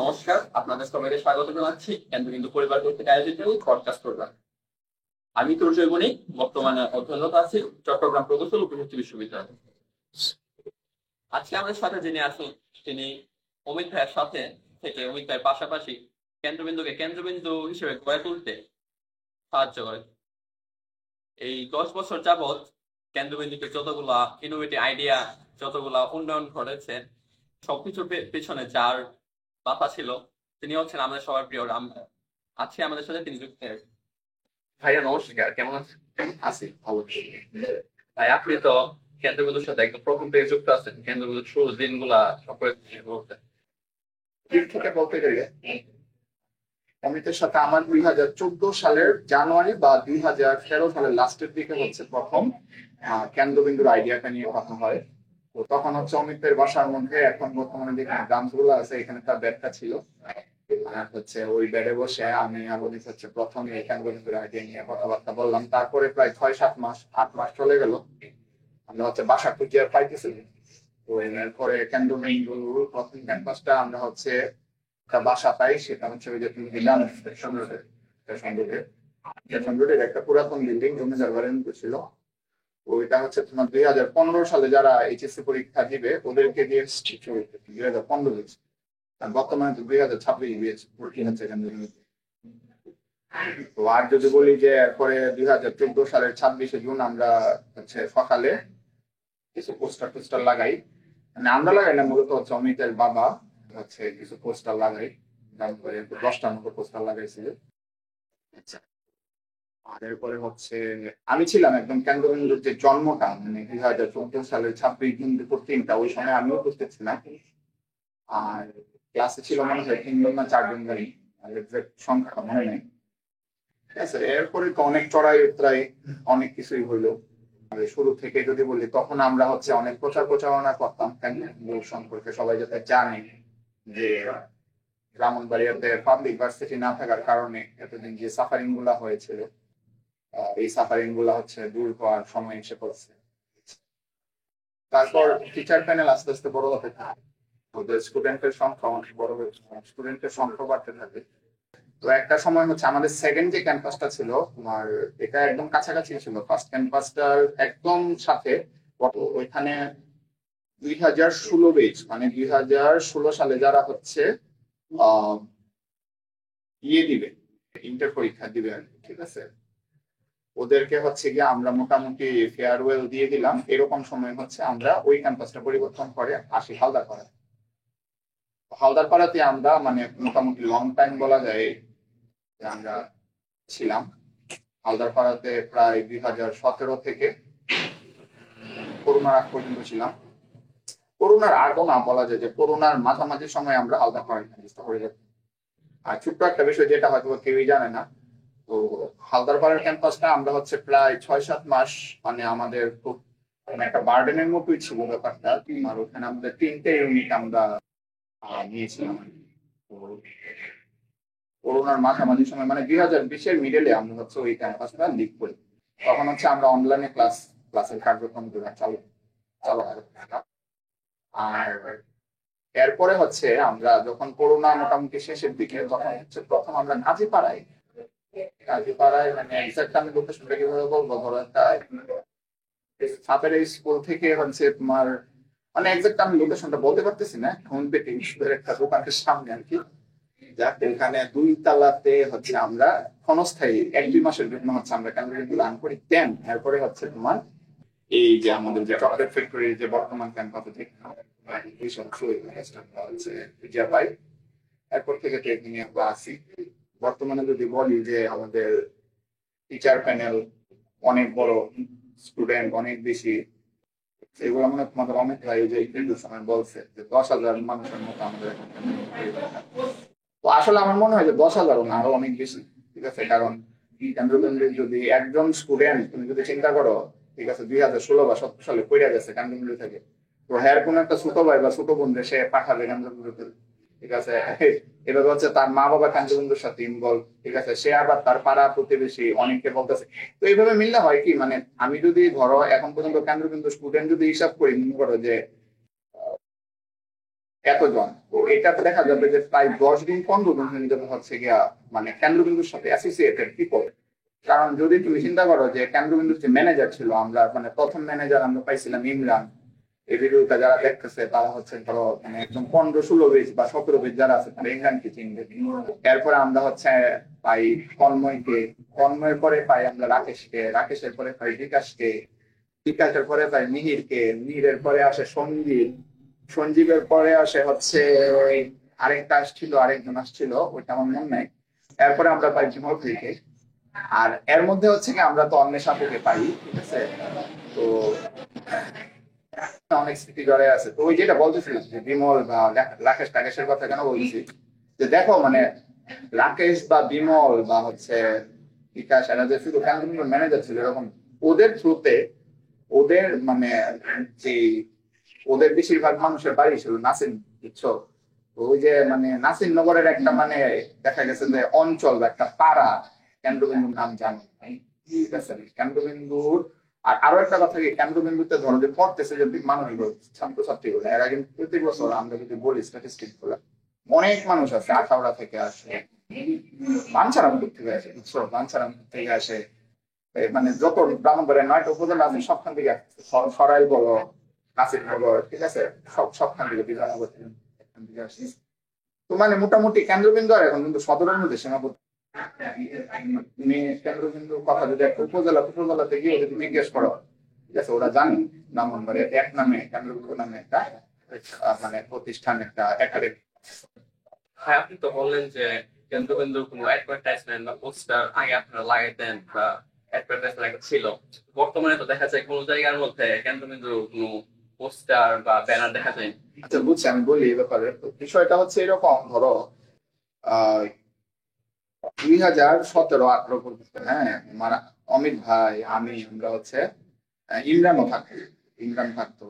নমস্কার, আপনাদের সবাইকে স্বাগত জানাচ্ছি কেন্দ্রবিন্দু পরিবার কর্তৃক আয়োজিত পডকাস্ট প্রোগ্রাম। আমি তুর্জয় বণিক, বর্তমানে অধ্যয়নরত আছি চট্টগ্রাম প্রকৌশল উপযুক্ত বিশ্ববিদ্যালয়ে। আজকে আমাদের সাথে যিনি আছেন তিনি অমিত ভাইয়ের সাথে থেকে অমিত ভাইয়ের পাশাপাশি কেন্দ্রবিন্দুকে কেন্দ্রবিন্দু হিসেবে গড়ে তুলতে সাহায্য করে। এই 10 বছর যাবৎ কেন্দ্রবিন্দুতে যতগুলা ইনোভেটিভ আইডিয়া, যতগুলা উন্নয়ন ঘটেছে, সবকিছুর পেছনে যার বাধা ছিল তিনি হচ্ছেন আমাদের সবার প্রিয় রাম ভাই। আজকে আমাদের সাথে তিনি যুক্ত হয়েছেন। ভাইয়া নমস্কার, কেমন আছেন? আছি অবশ্যই। ভাই আপনি তো কেন্দ্রবিন্দুর সাথে একদম প্রথম থেকে যুক্ত আছেন, কেন্দ্রবিন্দুর শুরুর দিনগুলা সকলের বলতে দিক থেকে বলতে গেলে অমিতের সাথে আমার 2014 সালের জানুয়ারি বা 2013 সালের লাস্টের দিকে হচ্ছে প্রথম কেন্দ্রবিন্দুর আইডিয়াটা নিয়ে কথা হয়। তো তখন হচ্ছে অমিতের বাসার মধ্যে এখন বর্তমানে যেখানে গ্রামগুলো আছে এখানে তার ব্যাডটা ছিল। আর হচ্ছে ওই বেডে বসে আমি আর অমিত হচ্ছে প্রথমে এই কেন্দ্রবিন্দুর আইডিয়া নিয়ে কথাবার্তা বললাম। তারপরে প্রায় 6-7 মাস 8 মাস চলে গেল, আমরা হচ্ছে বাসা খুঁজে আর পাইতেছি। তো এরপরে কেন্দ্রবিন্দুর প্রথম ক্যাম্পাসটা আমরা হচ্ছে একটা বাসা পাই, সেটা হচ্ছে ওই যে তুমি দিলাম স্টেশন রোডের একটা পুরাতন বিল্ডিং জমিদার বাড়ির মতো ছিল। ওইটা হচ্ছে তোমার 2015 সালে যারা এইচএসসি পরীক্ষা দিবে ওদেরকে দিয়ে 2015 দিয়েছে, আর বর্তমানে তো 2026 দিয়েছে ভর্তি হচ্ছে এখান থেকে। তো আর যদি বলি যে এরপরে 2014 সালের 26শে জুন আমরা হচ্ছে সকালে কিছু পোস্টার টোস্টার লাগাই, মানে আমরা লাগাই না, মূলত হচ্ছে অমিতের বাবা হচ্ছে কিছু পোস্টার লাগাই, 10টার মতো পোস্টার লাগাইছিল। আচ্ছা, আর এরপরে হচ্ছে আমি ছিলাম একদম কেন্দ্রবিন্দুর যে জন্মটা মানে 2014 সালের 26 জুন দুপুর 3টা, ওই সময় আমিও উপস্থিত ছিলাম। আর ক্লাসে ছিল মনে হয় 3 জন না 4 জন গাড়ি, আর এক্সাক্ট সংখ্যাটা মনে নেই। ঠিক আছে, এরপরে তো অনেক চড়াই উতরাই অনেক কিছুই হইলো। আর শুরু থেকে যদি বলি তখন আমরা হচ্ছে অনেক প্রচার প্রচারণা করতাম কেন্দ্রবিন্দু সম্পর্কে, সবাই যাতে জানে যে ব্রাহ্মণবাড়িয়াতে পাবলিক ভার্সিটি না থাকার কারণে এতদিন যে সাফারিং গুলা হয়েছিল এই সাফারিং গুলা হচ্ছে দূর হওয়ার সময় এসে পড়ছে। তারপর টিচার প্যানেল আস্তে আস্তে বড় হতে থাকে, ওদের স্টুডেন্টের সংখ্যা অনেক বড় হয়েছে, স্টুডেন্টের সংখ্যা বাড়তে থাকে। তো একটা সময় হচ্ছে আমাদের সেকেন্ড যে ক্যাম্পাসটা ছিল তোমার, এটা একদম কাছাকাছি ছিল ফার্স্ট ক্যাম্পাসটার একদম সাথে। ওইখানে 2016 বেচ মানে 2016 সালে যারা হচ্ছে আহ ইয়ে দিবে, ইন্টার পরীক্ষা দিবে আর কি, ঠিক আছে, ওদেরকে হচ্ছে গিয়ে আমরা মোটামুটি ফেয়ারওয়েল দিয়ে দিলাম। এরকম সময় হচ্ছে আমরা ওই ক্যাম্পাসটা পরিবর্তন করে আসি হালদারপাড়া। হালদারপাড়াতে আমরা মানে মোটামুটি লং টাইম বলা যায় যে আমরা ছিলাম হালদারপাড়াতে প্রায় 2017 থেকে করোনার আগ পর্যন্ত ছিলাম। করোনার আগও না বলা যায়, যে করোনার মাঝামাঝি সময় আমরা হালদারপাড়া ক্যাম্পাসটা করে যেতাম। আর ছোট্ট একটা বিষয় যেটা হয়তো কেউই জানে না, তো হালদারপাড়ার ক্যাম্পাসটা আমরা হচ্ছে প্রায় 6-7 মাস মানে আমাদের খুব মানে একটা বার্ডেনের মতোই ছিল ব্যাপারটা। আর ওখানে আমাদের 3টে ইউনিট আমরা নিয়েছিলাম। তো করোনার মাঝামাঝি সময় মানে 2020-এর মিডলে আমরা হচ্ছে ওই ক্যাম্পাসটা লিড করি। তখন হচ্ছে আমরা অনলাইনে ক্লাসের কার্যক্রম চালু চালু করতাম। আর এরপরে হচ্ছে আমরা যখন করোনা মোটামুটি শেষের দিকে, তখন হচ্ছে প্রথম আমরা কাজীপাড়ায় মানে এক্সাক্ট আমি লোকেশনটা কিভাবে বলবো, ধরো একটা সাপের স্কুল থেকে হচ্ছে তোমার মানে এক্সাক্ট আমি লোকেশনটা বলতে পারতেছি না, হোমপেটে একটা দোকানের সামনে আর কি। যাক, এখানে 2 তলাতে হচ্ছে আমরা ক্ষণস্থায়ী 1-2 মাসের জন্য হচ্ছে আমরা কেন্দ্রবিন্দু রান করি। দেন এরপরে হচ্ছে তোমার এই যে আমাদের যে চকলেট ফ্যাক্টরি যে বর্তমান ক্যাম্পাসে থেকে হচ্ছে পাই, এরপর থেকে তো এখানে আমরা আসি। বর্তমানে যদি বলি যে আমাদের টিচার প্যানেল অনেক বড়, স্টুডেন্ট অনেক বেশি, এগুলো মনে হয় তোমাদের অনেক ভাই যে সময় বলছে যে 10,000 মানুষের মতো আমাদের এখন। তো আসলে আমার মনে হয় যে 10,000 না, আরো অনেক বেশি। ঠিক আছে, কারণ কেন্দ্রবিন্দুর যদি একজন স্টুডেন্ট তুমি যদি চিন্তা করো, ঠিক আছে, 2016 বা 17 সালে পড়ে গেছে কেন্দ্রবিন্দু থেকে, তো হ্যার কোন একটা ছোট ভাই বা ছোট বোন সে পাঠাবে কেন্দ্রবিন্দুতে। ঠিক আছে, এভাবে হচ্ছে তার মা বাবা কেন্দ্রবিন্দুর সাথে ইনভলভ। ঠিক আছে, সে আবার তার পাড়া প্রতিবেশী অনেককে বলতেছে। তো এইভাবে মিললে হয় কি, মানে আমি যদি ধরো এখন পর্যন্ত কেন্দ্রবিন্দু স্টুডেন্ট যদি হিসাব করি, মনে করো যে এতজন, তো এটাতে দেখা যাবে যে প্রায় 10 দিন 15 দিন হচ্ছে গিয়া মানে কেন্দ্রবিন্দুর সাথে অ্যাসোসিয়েটেড পিপল। কারণ যদি তুমি চিন্তা করো যে কেন্দ্রবিন্দুর যে ম্যানেজার ছিল, আমরা মানে প্রথম ম্যানেজার আমরা পাইছিলাম ইমরান। এই ভিডিওটা যারা দেখতেছে তারা হচ্ছে ধরো মানে একদম 15-16 বা 17 যারা আছে তারা ইমরানকে চিনবে। এরপরে আমরা হচ্ছে পাই কন্ময়কে, কন্ময়ের পরে পাই আমরা রাকেশকে, রাকেশের পরে পাই বিকাশকে, বিকাশের পরে পাই মিহিরকে, মিহিরের পরে আসে সঞ্জীব, সঞ্জীবের পরে আসে হচ্ছে আরেকটা আসছিল, আরেকজন আসছিল ওইটা আমার মনে নাই। এরপরে আমরা পাই বিমল থেকে। আর এর মধ্যে হচ্ছে কি আমরা তো অন্বেষা আপুকে পাই, ঠিক আছে। তো অনেক স্মৃতি জড়ে আছে। তো ওই যেটা বলতেছিলাম যে বিমল বা রাকেশ টাকেশের কথা কেন বলছি, যে দেখো মানে রাকেশ বা বিমল বা হচ্ছে বিকাশ এরা যে শুধু ক্যান্টনমেন্ট ম্যানেজার ছিল এরকম, ওদের থ্রুতে ওদের মানে যে ওদের বেশিরভাগ মানুষের বাড়ি ছিল নাসিম, বুঝছো। ওই যে মানে নাসিম নগরের একটা মানে দেখা গেছে যে অঞ্চল বা একটা পাড়া কেন্দ্রবিন্দুর নাম জানি, ঠিক আছে কেন্দ্রবিন্দুর। আর আরো একটা কথা কি, কেন্দ্রবিন্দুতে ধরো যে পড়তেছে যে মানুষগুলো ছাত্রছাত্রীগুলো, এরা কিন্তু প্রতি বছর আমরা যদি বলি স্ট্যাটিস্টিক গুলো, অনেক মানুষ আছে আখাউড়া থেকে আসে, বাঞ্ছারামপুর থেকে আসে, বুঝছো বাঞ্ছারামপুর থেকে আসে। মানে যত ব্রাহ্মণবাড়িয়া 9টা উপজেলা আছে সবখান থেকে আসছে, সরাইল বলো নাসিরনগর, ঠিক আছে, সবখান থেকে বিধাননগর থেকে আসছে। তো মানে মোটামুটি কেন্দ্রবিন্দু আর এখন কিন্তু সদরের মধ্যে সীমাবদ্ধ। তুমি কেন্দ্রবিন্দুর কথা যদি একটা উপজেলাতে গিয়ে যদি জিজ্ঞেস করো, ঠিক আছে, ওরা জানে ব্রাহ্মণবাড়িয়া এক নামে কেন্দ্রবিন্দু নামে একটা মানে প্রতিষ্ঠান, একটা একাডেমি। হ্যাঁ, আপনি তো বললেন যে কেন্দ্রবিন্দুর কোনো অ্যাডভার্টাইজমেন্ট বা পোস্টার আগে আপনারা লাগাইতেন বা অ্যাডভার্টাইজমেন্ট ছিল। বর্তমানে তো দেখা যায় কোনো জায়গার মধ্যে কেন্দ্রবিন্দুর কোনো পোস্টার বা ব্যানার দেখা যায় না। আচ্ছা বুঝছি, আমি বলি এই ব্যাপারে। তো বিষয়টা হচ্ছে এরকম, ধরো আহ 2017-18 পর্যন্ত, হ্যাঁ, আমার অমিত ভাই আমি আমরা হচ্ছে ইমরানও থাকতো, ইমরান থাকতো,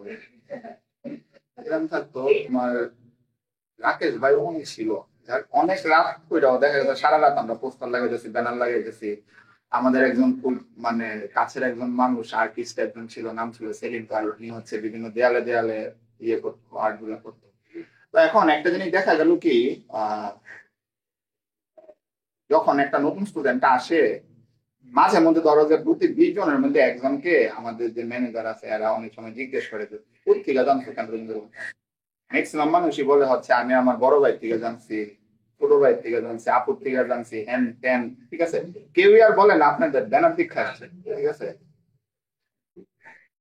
ইমরান থাকতো, তোমার রাকেশ ভাই ওখানে ছিল। যাক, অনেক রাত কইরাও দেখা গেছে সারা রাত আমরা পোস্টার লাগাইতেছি, ব্যানার লাগাইতেছি। আমাদের একজন খুব মানে কাছের একজন মানুষ আর্টিস্ট একজন ছিল, নাম ছিল সেলিম ভাই, উনি হচ্ছে বিভিন্ন দেয়ালে দেয়ালে ইয়ে করতো, আর্ট গুলা করতো। তো এখন একটা জিনিস দেখা গেল কি, আহ যখন একটা নতুন স্টুডেন্ট আসে, মাঝে মধ্যে ধরো যে প্রতি 20 জনের মধ্যে একজনকে আমাদের যে ম্যানেজার আছে এরা অনেক সময় জিজ্ঞেস করে যে পত্রিকা জানছো কেন। ম্যাক্সিমাম মানুষই বলে হচ্ছে আমি আমার বড় ভাই থেকে জানছি, ছোট ভাই থেকে জানছি, আপুর থেকে জানছি, হ্যান ত্যান, ঠিক আছে। কেউই আর বলে না আপনাদের ব্যানার দীক্ষা আসছে, ঠিক আছে।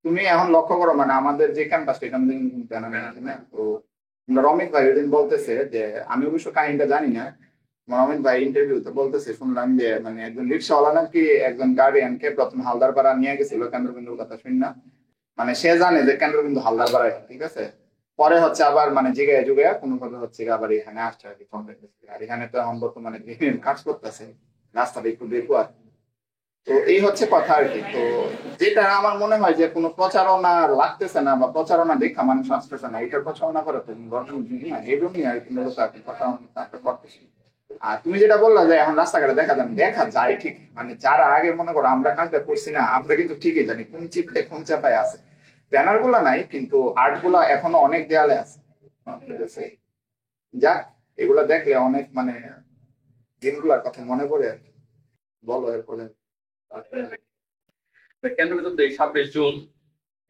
তুমি এখন লক্ষ্য করো মানে আমাদের যে ক্যাম্পাসটা এটা আমাদের ব্যানার আছে না। তো আমরা রমিত ভাই ওইদিন বলতেছে যে, আমি অবশ্য কাহিনীটা জানি না, রমিত ভাই ইন্টারভিউতে বলতেছে শুনলাম যে মানে একজন রিক্সাওয়ালা নাকি একজন গার্ডিয়ানকে প্রথম হালদারপাড়া নিয়ে গেছিল কেন্দ্রবিন্দুর কথা শুন না। মানে সে জানে যে কেন্দ্রবিন্দু হালদারপাড়ায়, ঠিক আছে। পরে হচ্ছে আবার মানে জিগায় জুগায় কোনো ভাবে হচ্ছে আবার এখানে আসছে আর কি, আর এখানে তো এখন বর্তমানে কাজ করতেছে, রাস্তাটা একটু বেকুয়ার। তো এই হচ্ছে কথা আর কি। তো যেটা আমার মনে হয় যে কোনো প্রচারণা লাগতেছে না বা প্রচারণা দেখা মানুষ আসতেছে না, এটার প্রচারণা করে তো দরকার না, এই জন্যই আর কি মূলত আর কি প্রচারণা করতেছি। আর তুমি যেটা বললা যে এখন রাস্তাঘাটে দেখা যায় ঠিক, মানে যারা আগে মনে করো আমরা কাজটা করছি না, আমরা কিন্তু ঠিকই জানি কোন চিপতে কোন চাপায় আছে। ব্যানার গুলা নাই কিন্তু আর্ট গুলা এখনো অনেক দেয়ালে আছে, ঠিক আছে। যাক, এগুলা দেখলে অনেক মানে দিনগুলার কথা মনে পড়ে আর কি। বলো এরপরে। কেন্দ্রবিন্দু 26 জুন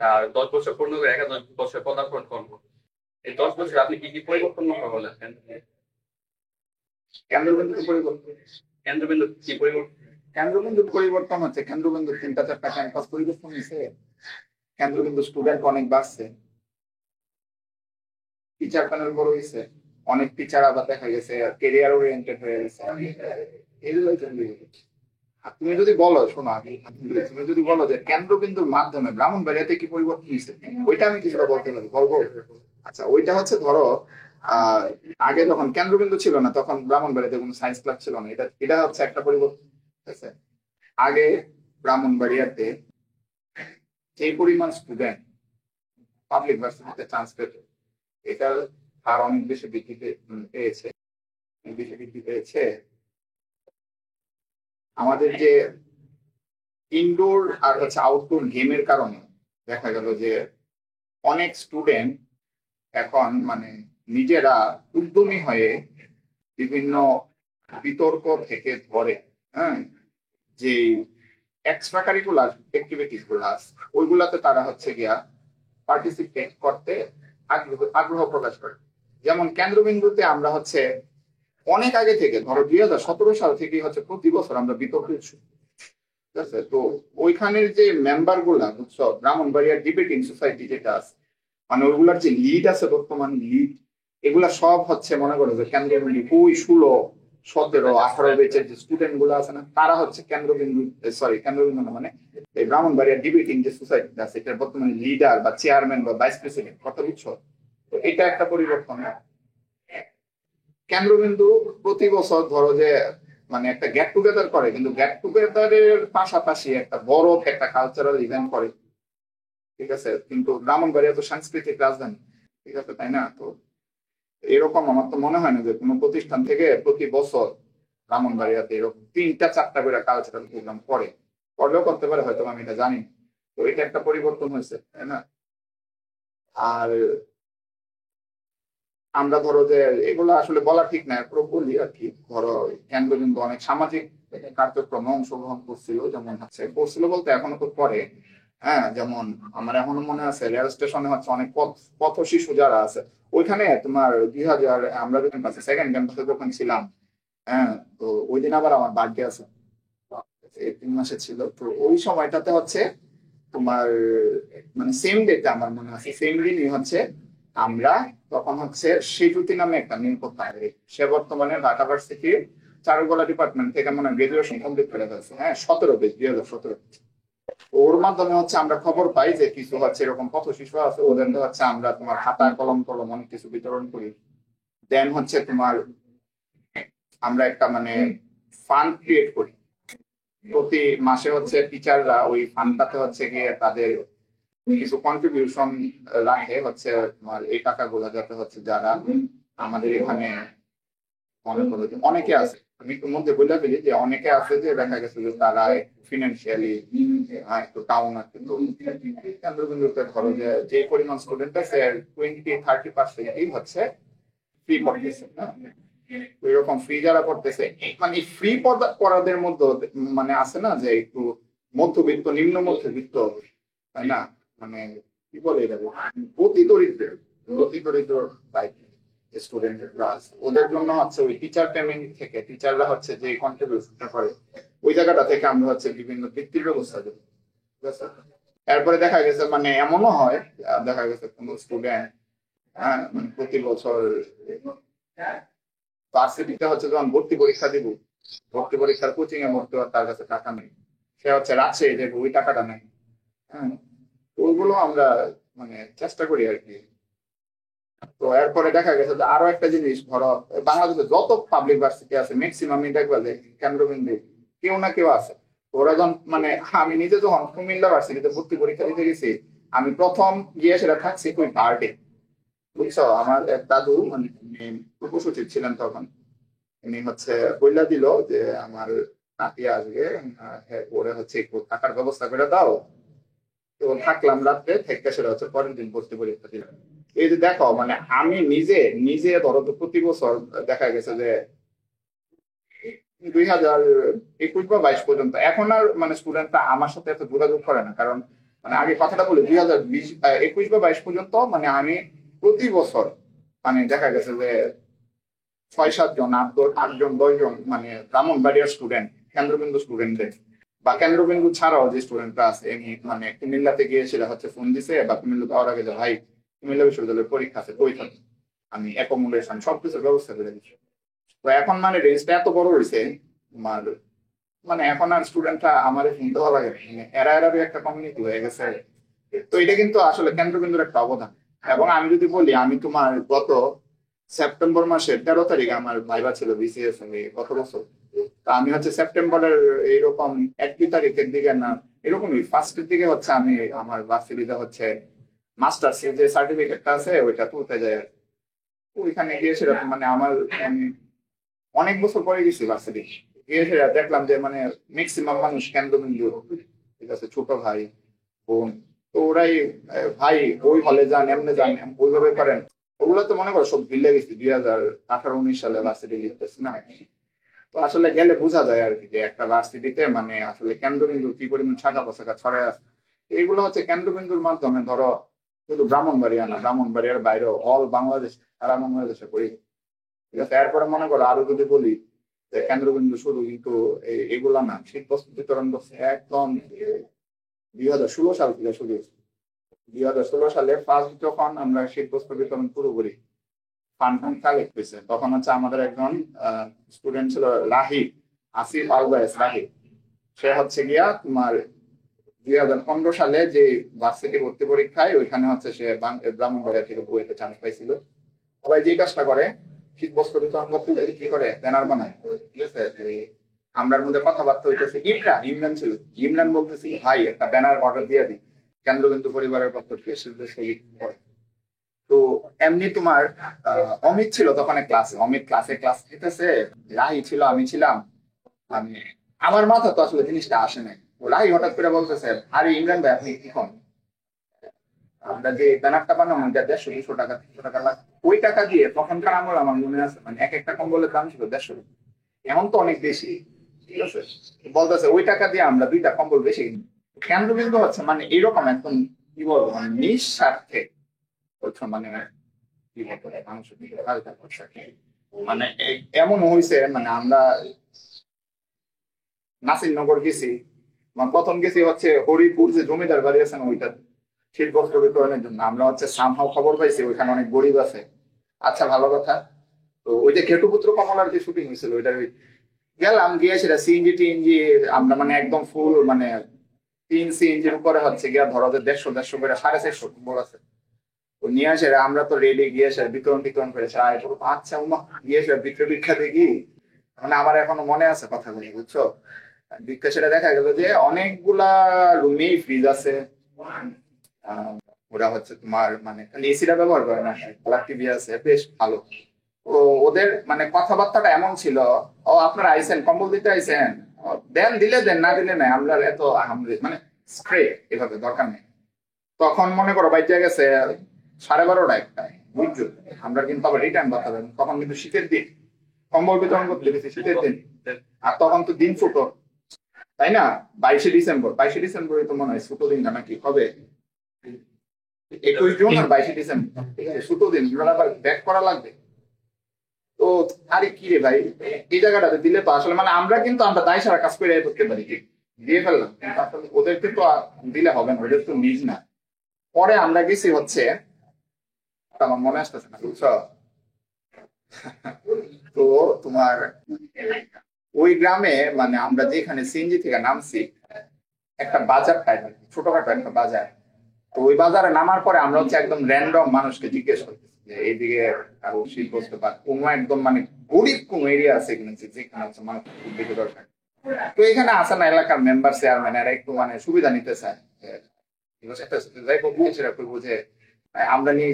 আর 10 বছর পূর্ণ করে 11 বছর পদার্পণ করবো। এই 10 বছর আপনি কি কি পরিবর্তন লক্ষ্য করলেন? কেন্দ্রবিন্দু পরিবর্তন, কেন্দ্রবিন্দু কি পরিবর্তন? কেন্দ্রবিন্দু পরিবর্তন হচ্ছে কেন্দ্রবিন্দু 3-4টা ক্যাম্পাস পরিবর্তন হয়েছে, কেন্দ্রবিন্দু স্টুডেন্ট অনেক বাড়ছে, টিচার প্যানেল বড় হয়েছে, অনেক টিচার আবার দেখা গেছে কেরিয়ার ওরিয়েন্টেড হয়ে গেছে, এগুলোই কেন্দ্রবিন্দু। আর তুমি যদি বলো, শোনো তুমি যদি বলো যে কেন্দ্রবিন্দুর মাধ্যমে ব্রাহ্মণবাড়িয়াতে কি পরিবর্তন হয়েছে, ওইটা আমি কিছুটা বলতে পারি, বলবো। আচ্ছা, ওইটা হচ্ছে ধরো আহ আগে যখন কেন্দ্রবিন্দু ছিল না তখন ব্রাহ্মণবাড়িয়াতে কোনো সায়েন্স ক্লাব ছিল না, এটা এটা হচ্ছে একটা পরিবর্তন, ঠিক আছে। আগে ব্রাহ্মণবাড়িয়াতে যে পরিমাণ স্টুডেন্ট পাবলিক ভার্সিটিতে চান্স পেত, এটার হার অনেক বেশি পেয়েছে, বেশি বৃদ্ধি পেয়েছে। আমাদের যে ইনডোর আর হচ্ছে আউটডোর গেমের কারণে দেখা গেল যে অনেক স্টুডেন্ট এখন মানে নিজেরা উদ্যমী হয়ে বিভিন্ন বিতর্ক থেকে ধরে, হ্যাঁ, যে এক্সট্রা কারিকুলার অ্যাক্টিভিটিস গুলো আছে ওইগুলাতে তারা হচ্ছে গিয়া পার্টিসিপেট করতে আগ্রহ প্রকাশ করে। যেমন কেন্দ্রবিন্দুতে আমরা হচ্ছে অনেক আগে থেকে, ধরো 2017 সাল থেকে হচ্ছে প্রতি বছর আমরা বিতর্ক ঠিক আছে। তো ওইখানের যে মেম্বার গুলা, বুঝছো, ব্রাহ্মণবাড়িয়ার ডিবেটিং সোসাইটি যেটা আছে, মানে ওইগুলার যে লিড আছে, বর্তমান লিড, এগুলা সব হচ্ছে মনে করো যে কেন্দ্রবিন্দু ওই 16, 17, 18 ব্যাচের যে স্টুডেন্ট গুলো আছে না, তারা হচ্ছে কেন্দ্রবিন্দু, সরি কেন্দ্রবিন্দু না, মানে এই ব্রাহ্মণবাড়িয়ার ডিবেটিং যে সোসাইটি আছে এটার বর্তমানে লিডার বা চেয়ারম্যান বা ভাইস প্রেসিডেন্ট, কথা বুঝছো। তো এটা একটা পরিবর্তন। কেন্দ্রবিন্দু প্রতি বছর ধরো যে মানে একটা গেট টুগেদার করে, কিন্তু গেট টুগেদারের পাশাপাশি একটা বড় একটা কালচারাল ইভেন্ট করে, ঠিক আছে। কিন্তু ব্রাহ্মণবাড়িয়া তো সাংস্কৃতিক রাজধানী, ঠিক আছে, তাই না? তো এরকম আমার তো মনে হয় না যে কোনো প্রতিষ্ঠান থেকে প্রতি বছর ব্রাহ্মণবাড়িয়াতে এরকম 3টা 4টা করে কালচারাল প্রোগ্রাম করে, করলেও করতে পারে হয়তো, আমি এটা জানি। তো এটা একটা পরিবর্তন হয়েছে, তাই না? আর আমরা ধরো যে এগুলো আসলে বলা ঠিক না, পুরো বলি আর কি। ধরো কেন্দ্রবিন্দু অনেক সামাজিক কার্যক্রমে অংশগ্রহণ করছিল, যেমন হচ্ছে করছিল বলতে এখনো তো করে, হ্যাঁ। যেমন আমার এখনো মনে আছে রেল স্টেশনে হচ্ছে অনেক পথ শিশু যারা আছে ওইখানে, তোমার 2000 আমরা যখন ক্লাসে সেকেন্ড ক্যাম্পাসে যখন ছিলাম, হ্যাঁ, তো ওই দিন আবার আমার বার্থডে আছে, এপ্রিল মাসে ছিল। তো ওই সময়টাতে হচ্ছে তোমার মানে সেম ডেটে আমার মনে আছে, সেম দিনই হচ্ছে আমরা তখন হচ্ছে সেজুতি নামে একটা মেয়ে করতাম। সে বর্তমানে ঢাকা ভার্সিটির চারুকলা ডিপার্টমেন্ট থেকে মনে গ্রাজুয়েশন কমপ্লিট করে ফেলছে, হ্যাঁ, 17 পেজ 2017। ওর মাধ্যমে হচ্ছে আমরা খবর পাই যে কিছু হচ্ছে এরকম পথ শিশু আছে, ওদের হচ্ছে আমরা তোমার খাতা কলম টলম অনেক কিছু বিতরণ করি। দেন হচ্ছে তোমার আমরা একটা মানে ফান্ড ক্রিয়েট করি, প্রতি মাসে হচ্ছে টিচাররা ওই ফান্ডটাতে হচ্ছে গিয়ে তাদের কিছু কন্ট্রিবিউশন রাখে, হচ্ছে তোমার এই টাকাগুলো যাতে হচ্ছে যারা আমাদের এখানে মনে করো যে অনেকে আছে, আমি একটু মধ্যে বলে ফেলি যে অনেকে আছে যে দেখা গেছে যে তারা ফিনান্সিয়ালি একটু ডাউন আছে। তো কেন্দ্রবিন্দুতে ধরো যে যে পরিমাণ স্টুডেন্ট আছে 20-30% হচ্ছে ফ্রি পড়তেছে, এরকম ফ্রি যারা পড়তেছে, মানে ফ্রি পড়াদের মধ্যে মানে আছে না যে একটু মধ্যবিত্ত, নিম্ন মধ্যবিত্ত, তাই না, মানে কি বলে এটা, অতি দরিদ্র স্টুডেন্ট ক্লাস, ওদের জন্য হচ্ছে ওই টিচার পেমেন্ট থেকে টিচাররা হচ্ছে যে কন্ট্রিবিউশনটা করে ওই জায়গাটা থেকে আমরা হচ্ছে বিভিন্ন বৃত্তির ব্যবস্থা করি, ঠিক আছে। এরপরে দেখা গেছে মানে এমনও হয়, দেখা গেছে কোনো স্টুডেন্ট, হ্যাঁ, মানে প্রতি বছর ভার্সিটিতে হচ্ছে যখন ভর্তি পরীক্ষা দিব, ভর্তি পরীক্ষার কোচিং এ ভর্তি হওয়ার তার কাছে টাকা নেই, সে হচ্ছে রাজশাহী যে ওই টাকাটা নেই, হ্যাঁ। ওইগুলো আমরা মানে চেষ্টা করি আর কি। তো এরপরে দেখা গেছে যে আরো একটা জিনিস, ধরো বাংলাদেশে যত পাবলিক ভার্সিটি আছে ম্যাক্সিমামই দেখবা যে কেন্দ্রবিন্দু কেউ না কেউ আছে। ওরা যখন মানে আমি নিজে যখন কুমিল্লা ভার্সিটিতে ভর্তি পরীক্ষা দিতে গেছি, আমি প্রথম গিয়ে সেটা থাকছি ওই পার্টি, বুঝছো। আমার এক দাদু মানে উপসচিব ছিলেন তখন, উনি হচ্ছে বইলা দিল যে আমার নাতি আসবে, ওরে হচ্ছে একটু থাকার ব্যবস্থা করে দাও। তো থাকলাম রাত্রে, থেকে সেটা হচ্ছে পরের দিন ভর্তি পরীক্ষা দিলাম। এই যে দেখো মানে আমি নিজে নিজে ধরো তো প্রতি বছর দেখা গেছে যে 2021 বা 22 পর্যন্ত, এখন আর মানে স্টুডেন্টরা আমার সাথে এত যোগাযোগ করে না, কারণ মানে আগে কথাটা বলি 2021 বা 22 পর্যন্ত মানে আমি প্রতি বছর মানে দেখা গেছে যে 6-7 জন, 8 জন 10 জন মানে ব্রাহ্মণবাড়িয়ার স্টুডেন্ট, কেন্দ্রবিন্দু স্টুডেন্টদের বা কেন্দ্রবিন্দু ছাড়াও যে স্টুডেন্টরা আছে এমনি মানে কুমিল্লাতে গিয়ে সেটা হচ্ছে ফোন দিছে, বা কুমিল্লা যাওয়ার আগে যে ভাই কুমিল্লা বিশ্ববিদ্যালয়ের পরীক্ষা আছে ওই থাকে, আমি অ্যাকোমোডেশন সবকিছুর ব্যবস্থা করে দিচ্ছি। তো এখন মানে রেঞ্জটা এত বড় হয়েছে তোমার, মানে এখন আর স্টুডেন্টরা আমার ফোন দেওয়া লাগে না, মানে এরারই একটা কমিউনিটি হয়ে গেছে। তো এটা কিন্তু আসলে কেন্দ্রবিন্দুর একটা অবদান। এবং আমি যদি বলি, আমি তোমার গত সেপ্টেম্বর মাসের 13 তারিখে আমার ভাইবা ছিল বিসিএস গত বছর। তা আমি হচ্ছে সেপ্টেম্বরের এইরকম 1-2 তারিখের দিকে না, এরকমই ফার্স্টের দিকে হচ্ছে আমি আমার ভার্সিটিতে হচ্ছে মাস্টার্স যে সার্টিফিকেটটা আছে ওইটা তুলতে যাই আর কি। ওইখানে গিয়ে সেরকম মানে আমার মানে অনেক বছর পরে গেছি ভার্সিটি, গিয়ে সেটা দেখলাম যে মানে ম্যাক্সিমাম মানুষ কেন্দ্রবিন্দু, ঠিক আছে, ছোট ভাই বোন, তো ওরাই ভাই ওই হলে যান, এমনি যান, ওইভাবে করেন। ওগুলো তো মনে করো সব ভুলে গেছি 2018-19 সালে ভার্সিটি লিখতেছি না। তো আসলে গেলে বোঝা যায় আর কি যে একটা ভার্সিটিতে মানে আসলে কেন্দ্রবিন্দু কি পরিমাণ শাখা পোশাখা ছড়ায় আছে। এইগুলো হচ্ছে কেন্দ্রবিন্দুর মাধ্যমে ধরো শুধু ব্রাহ্মণবাড়িয়া না, ব্রাহ্মণবাড়িয়ার বাইরেও অল বাংলাদেশ, সারা বাংলাদেশে পড়ি। ঠিক আছে, এরপরে মনে করো আরো যদি বলি যে কেন্দ্রবিন্দু শুরু কিন্তু এগুলা না, শীত বস্ত্র বিতরণ করছে একদম 2016 সাল থেকে শুরু হয়েছে। 2016 সালে ফার্স্ট যখন আমরা শীত বস্ত্র বিতরণ শুরু করি, ফান্ড কালেক্ট হয়েছে, তখন হচ্ছে আমাদের একজন স্টুডেন্ট ছিল রাহি, আসিফ আলবায়েস রাহি। সে হচ্ছে গিয়া তোমার 2015 সালে যে ভার্সিটি ভর্তি পরীক্ষায় ওইখানে হচ্ছে সে ব্রাহ্মণবাড়িয়া থেকে বুয়েটে চান্স পাইছিল। সবাই যে কাজটা করে শীত বস্ত্র বিতরণ করতে গেলে কি করে, ব্যানার বানায়। ঠিক আছে, আমরার মধ্যে কথাবার্তা হইতেছে, ইমরান ছিল, ইমরান বলতেছি ভাই একটা ব্যানার অর্ডার দিয়ে দিই কেন্দ্রবিন্দু পরিবারের পক্ষ থেকে। তো এমনি তোমার অমিত ছিল তখন ক্লাসে, অমিত ক্লাস নিতেছে, রাহি ছিল, আমি ছিলাম। আমি আমার মাথা তো আসলে জিনিসটা আসে নাই। রাহি হঠাৎ করে বলতেছে, আরে ইমরান ভাই আপনি কি করেন, আমরা যে ব্যানারটা বানাবো এটা 150-200 টাকা 300 টাকা লাগে। ওই টাকা দিয়ে তখনকার আমল আমার মনে আছে মানে এক একটা কম্বলের দাম ছিল 150 টাকা, এমন তো অনেক বেশি। ঠিক আছে, বলতেছে ওই টাকা দিয়ে আমরা 2টা কম্বল বেশি কিনি। কেন্দ্রবিন্দু হচ্ছে মানে এরকম একদম কি বলবো মানে নিঃস্বার্থে মানে কি বলবো মানুষের দিকে হালকা ভরসা করে। মানে এমন হয়েছে মানে আমরা নাসিরনগর গেছি, প্রথম গেছি হচ্ছে হরিপুর যে জমিদার বাড়ি আছে না ওইটা শীত বস্ত্র বিতরণের জন্য। আমরা হচ্ছে সামহাও খবর পাইছি ওইখানে অনেক গরিব আছে। আচ্ছা ভালো কথা। তো ওই যে ঘেটুপুত্র কমলার যে শুটিং হয়েছিল ওইটার গেলাম, গিয়ে সেটা সিএনজি টিএনজি আমরা মানে একদম ফুল মানে 3 সিএনজির উপরে হচ্ছে গিয়া ধরো যে 150-150 করে 450 কম্বল আছে। তো নিয়ে আসে আমরা তো রেডি, গিয়ে সে বিতরণ টিতরণ করেছে। আচ্ছা উমা গিয়ে সে ভিক্ষা দেখি, মানে আমার এখনো মনে আছে কথাগুলি, বুঝছো। ভিক্ষা সেটা দেখা গেল যে অনেকগুলা রুমেই ফ্রিজ আছে। ওরা হচ্ছে তোমার মানে খালি এসিটা ব্যবহার করে না, কালার টিভি আছে, বেশ ভালো। তো ওদের মানে কথাবার্তাটা এমন ছিল, ও আপনারা আইসেন কম্বল দিতে আইসেন, দেন দিলে দেন, না দিলে নাই, আমরা এত মানে স্প্রে এভাবে দরকার নেই। তখন মনে করো বাইরে গেছে 12:30 একটায়, বুঝছো। আমরা কিন্তু আবার রিটার্ন করতে হবে, তখন কিন্তু শীতের দিন, কম্বল বিতরণ করতে গেছি শীতের দিন। আর তখন তো দিন ফুটো, তাই না, 22শে ডিসেম্বর তো মনে হয় ছোট দিন না নাকি হবে, 21 জুন আর 22শে ডিসেম্বর, ঠিক আছে, ছোট দিন, আবার ব্যাক করা লাগবে। তো আরে কি রে ভাই, এই জায়গাটাতে দিলে তো আসলে মানে আমরা কিন্তু আমরা দায় সারা কাজ করে করতে পারি, দিয়ে ফেললাম, কিন্তু আসলে ওদেরকে তো দিলে হবে না, ওদের তো নিজ না। পরে আমরা গেছি হচ্ছে, আমার মনে আসতেছে না, বুঝছো। তো তোমার ওই গ্রামে মানে আমরা যেখানে সিএনজি থেকে নামছি, একটা বাজার পাই, ছোটখাটো একটা বাজার। তো ওই বাজারে নামার পরে আমরা হচ্ছে একদম র্যান্ডম মানুষকে জিজ্ঞেস করতেছি যে এইদিকে আরো শীত বসতে পারে কোনো একদম মানে গরিব কোন এরিয়া আছে কিনা যেখানে হচ্ছে মানুষ খুব বেশি দরকার। তো এখানে আসে না এলাকার মেম্বার চেয়ারম্যান এরা একটু মানে সুবিধা নিতে চায়, যাই হোক সেটা করবো যে আমরা নিয়ে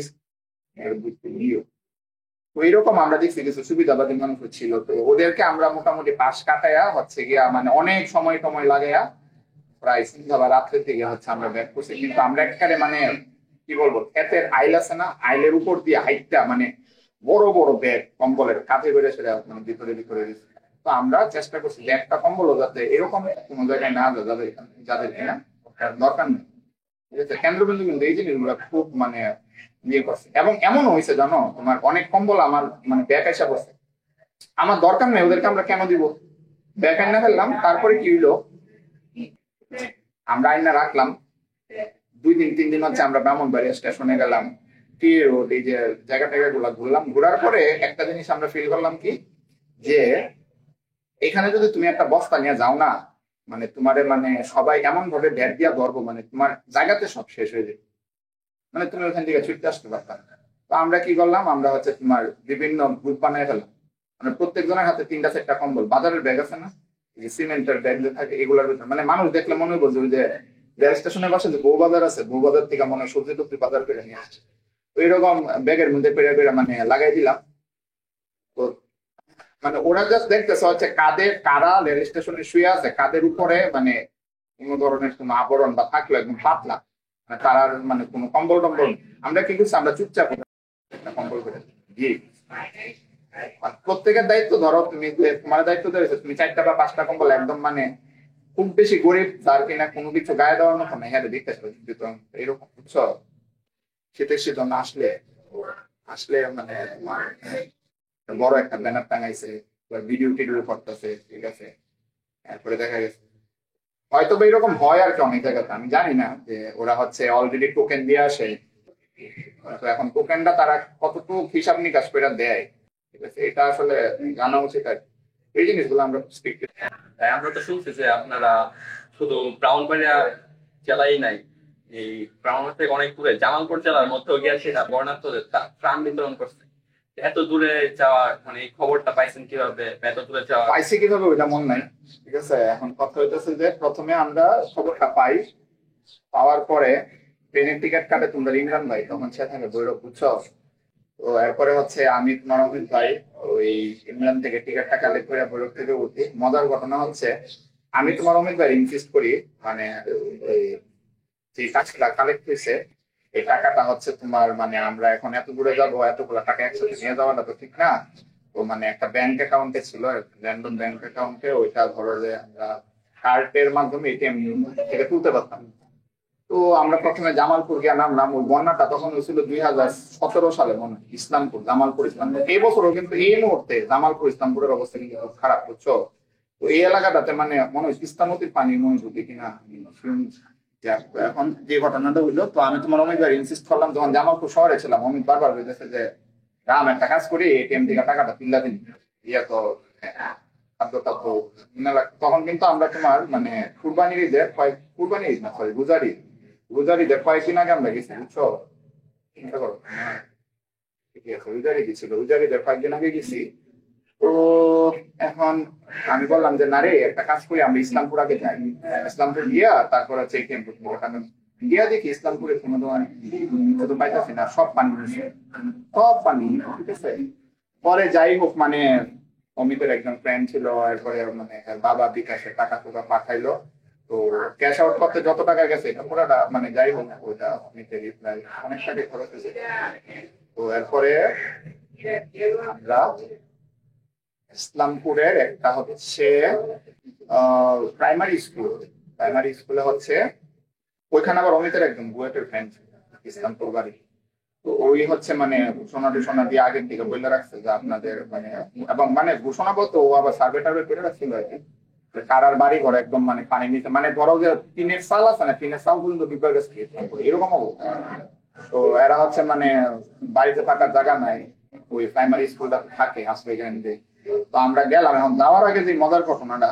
তো এইরকম আমরা দেখছি কিছু সুবিধাবাদী মানুষ ছিল। তো ওদেরকে আমরা মোটামুটি পাশ কাটাইয়া হচ্ছে গিয়া মানে অনেক সময় টময় লাগাইয়া প্রায় সন্ধ্যা বা রাত্রের দিকে হচ্ছে আমরা ব্যাক করছি। কিন্তু আমরা একেবারে মানে কি বলবো, ক্ষেতের আইল আছে না, আইলের উপর দিয়ে হাইটটা মানে বড় বড় ব্যাগ কম্বলের কাঁধে বেড়ে সেটা মানে ভিতরে ভিতরে দিচ্ছে। তো আমরা চেষ্টা করছি যে একটা কম্বলও যাতে এরকম কোনো জায়গায় না যায় যাদের যাদের কিনা দরকার নেই। ঠিক আছে, কেন্দ্রবিন্দু কিন্তু এই জিনিসগুলো খুব মানে ইয়ে করছে। এবং এমন হয়েছে জানো, তোমার অনেক কম্বল আমার মানে ব্যাগ এসে বসে, আমার দরকার নেই, ওদেরকে আমরা কেন দিব, ব্যাগ আইনা ফেললাম। তারপরে কি হইলো, আমরা আইনা রাখলাম 2 দিন 3 দিন হচ্ছে আমরা ব্রাহ্মণবাড়িয়া স্টেশনে গেলাম, টি রোড, এই যে জায়গা টায়গা গুলা ঘুরলাম। ঘোরার পরে একটা জিনিস আমরা ফিল করলাম কি, যে এখানে যদি তুমি একটা বস্তা নিয়ে যাও না, মানে তোমার মানে সবাই এমন ভাবে ভ্যাট দিয়া ধরবো, মানে তোমার জায়গাতে সব শেষ হয়ে যাবে, মানে তুমি ওখান থেকে ছুটতে আসতে পারতাম। তো আমরা কি করলাম, আমরা হচ্ছে তোমার বিভিন্ন গ্রুপ বানায় ফেললাম, মানে প্রত্যেকজনের হাতে 3টা 4টা কম্বল, বাজারের ব্যাগ আছে না, সিমেন্টের ব্যাগ যে থাকে এগুলোর ভিতরে, মানে মানুষ দেখলে মনে বলছে যে রেল স্টেশনের পাশে যে বউ বাজার আছে, বউ বাজার থেকে মনে সবজি টবজি বাজার করে নিয়ে আসছে। তো এরকম ব্যাগের মধ্যে পেরে পেরে মানে লাগাই দিলাম। তো মানে ওরা জাস্ট দেখতেছে হচ্ছে কাদের কারা রেল স্টেশনে শুয়ে আছে, কাদের উপরে মানে কোনো ধরনের কোনো আবরণ বা থাকলো একদম পাতলা, মানে তারার মানে কোনো কম্বল টম্বল। আমরা কি করছি, আমরা চুপচাপ একটা কম্বল করে গিফট। প্রত্যেকের দায়িত্ব ধরো তুমি তোমার দায়িত্ব দিয়েছো, তুমি 4টা বা 5টা কম্বল একদম মানে খুব বেশি গরিব যার কিনা কোনো কিছু গায়ে দেওয়ার মতো না, হ্যাঁ দেখতে এরকম বুঝছো। শীতের সিজন আসলে আসলে মানে তোমার বড় একটা ব্যানার টাঙাইছে, ভিডিও টিডিও করতেছে, ঠিক আছে। তারপরে দেখা গেছে হয়তো বা এরকম হয় আর কি অনেক জায়গাতে, আমি জানি না যে ওরা হচ্ছে অলরেডি টোকেন দিয়ে আসে, তো এখন টোকেনটা তারা কতটুকু হিসাব নিকাশ করে দেয়, ঠিক আছে, এটা আসলে জানা উচিত আর কি। এই জিনিসগুলো আমরা স্ট্রিক্ট। তাই আমরা তো শুনছি যে আপনারা শুধু ব্রাহ্মণবাড়িয়া জেলাই নাই, এই ব্রাহ্মণবাড়িয়া থেকে অনেক দূরে জামালপুর জেলার মধ্যেও গিয়ে সেটা বর্ণাঢ্যদের ত্রাণ বিতরণ করছে। এত দূরে যাওয়ার মানে এই খবরটা পাইছেন কিভাবে, বা এত দূরে যাওয়া পাইছি কিভাবে ওইটা মন নাই, ঠিক আছে। এখন কথা হইতেছে যে প্রথমে আমরা খবরটা পাই, পাওয়ার পরে ট্রেনের টিকিট কাটে তোমরা ইমরান ভাই, তখন সে থাকে ভৈরব, বুঝছো। তো এরপরে হচ্ছে আমি তোমার অমিত ভাই ওই ইমরান থেকে টিকিটটা কালেক্ট করে ভৈরব থেকে উঠি। মজার ঘটনা হচ্ছে আমি তোমার অমিত ভাই ইনসিস্ট করি, মানে এই যে টাকাটা কালেক্ট হয়েছে এই টাকাটা হচ্ছে তোমার মানে আমরা এখন এত দূরে যাবো, এতগুলো টাকা একসাথে নিয়ে যাওয়াটা তো ঠিক না। তো মানে একটা ব্যাংক অ্যাকাউন্টে ছিল, র্যান্ডম ব্যাংক অ্যাকাউন্টে, ওইটা ধরো যে আমরা কার্ডের মাধ্যমে এটিএম থেকে তুলতে পারতাম। তো আমরা প্রথমে জামালপুর গিয়ে নামলাম। ওই বন্যাটা তখন হয়েছিল 2017 সালে মনে হয়, ইসলামপুর জামালপুর ইসলামপুর। এই বছরও কিন্তু এই মুহূর্তে জামালপুর ইসলামপুরের অবস্থা কিন্তু খুব খারাপ, বুঝছো। তো এই এলাকাটাতে মানে মনে হয় তিস্তা নদীর পানি মনে হচ্ছে কিনা। এখন যে ঘটনাটা হইলো, তো আমি তোমার অমিত ভাই ইনসিস্ট করলাম, যখন জামালপুর শহরে ছিলাম অমিত বারবার বলতেছে যে রাম একটা কাজ করি, এটিএম থেকে টাকাটা তুলে দিন, ইয়া তো খাদ্য টাদ্য তখন কিন্তু আমরা তোমার মানে কুরবানির ঈদের কুরবানির ঈদ না সরি রোজার ঈদের কয়েকদিন আগে আমরা গেছি, বুঝছো। চিন্তা করো, হ্যাঁ, ঠিক আছে, রোজার ঈদ ছিল, রোজার ঈদের কয়েকদিন আগে গেছি। তো এখন আমি বললাম যে না রে, একটা কাজ করি আমরা ইসলামপুর আগে যাই, ইসলামপুর গিয়া তারপর হচ্ছে এটিএম করবো। গিয়া দেখি ইসলামপুরে কোনো দোকান শুধু পাইতেছি না, সব পানি মিশে, সব পানি, ঠিক আছে। পরে যাই হোক মানে অমিতের একজন ফ্রেন্ড ছিল, এরপরে মানে এর বাবা বিকাশে টাকা টুকা পাঠাইলো। তো ক্যাশ আউট করতে যত টাকা গেছে এটা পুরোটা মানে যাই হোক ওইটা অমিতের প্রায় অনেক টাকা খরচ হয়েছে। তো এরপরে আমরা ইসলামপুরের একটা হচ্ছে প্রাইমারি স্কুলে হচ্ছে, ওইখানে আবার অমিতের একজন বুয়েটের ফ্রেন্ড ইসলামপুর বাড়ি। তো ওই হচ্ছে মানে ঘোষণা টোষণা দিয়ে আগের থেকে বলে রাখছে যে আপনাদের মানে, এবং মানে ঘোষণা বলতে ও আবার সার্ভে টার্ভে করে রাখছিল আর কি, কারার বাড়ি ঘর একদম মানে পানি নিতে, মানে ধরো যে টিনের চাল আছে না, টিনের চাল পর্যন্ত বিপদ গেছে এরকম অবস্থা। তো এরা হচ্ছে মানে বাড়িতে থাকার জায়গা নাই, ওই প্রাইমারি স্কুলটা থাকে আসবে এখানে। তো আমরা গেলাম। এখন যাওয়ার আগে যে মজার ঘটনাটা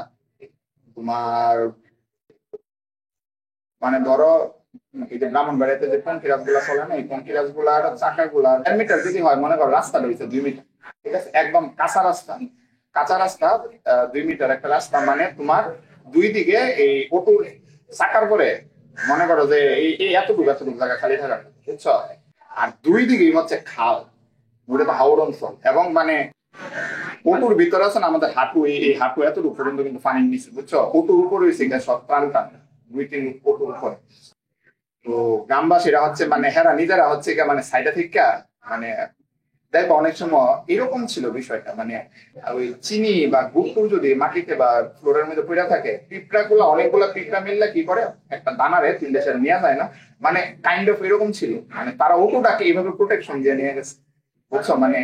তোমার মানে ধরো এই যে ব্রাহ্মণবাড়িয়াতে যে কনকিরাজ গুলা চলে না, এই কনকিরাজ গুলার চাকা গুলার 1 মিটার যদি হয়, মনে করো রাস্তা রয়েছে 2 মিটার, ঠিক আছে, একদম কাঁচা রাস্তা, কাঁচা রাস্তা 2 মিটার একটা রাস্তা, মানে তোমার দুই দিকে এই অটোর চাকার করে মনে করো যে এই এতটুকু জায়গা খালি থাকা, বুঝছো। আর দুই দিকেই হচ্ছে খাল, ওটা তো হাওড় অঞ্চল, এবং মানে অটোর ভিতরে আছে না আমাদের হাঁটু, এই হাঁটু এতটুকু পর্যন্ত কিন্তু পানির নিচে, বুঝছো। অটোর উপরে হয়েছে সব প্রাণ টান 2-3 অটোর উপরে। তো গ্রামবাসীরা হচ্ছে মানে হেরা নিজেরা হচ্ছে মানে সাইডে থেকে মানে দেখবো অনেক সময় এরকম ছিল বিষয়টা, মানে ওই চিনি বা গুড় যদি মাটিতে বা ফ্লোরের মধ্যে পড়ে থাকে, পিঁপড়া গুলা অনেকগুলা পিঁপড়া মিললে কি করে একটা দানারে 3 দেশের নেওয়া যায় না, মানে কাইন্ড অফ এরকম ছিল। মানে তারা অটোটাকে এইভাবে প্রোটেকশন দিয়ে নিয়ে গেছে, বুঝছো। মানে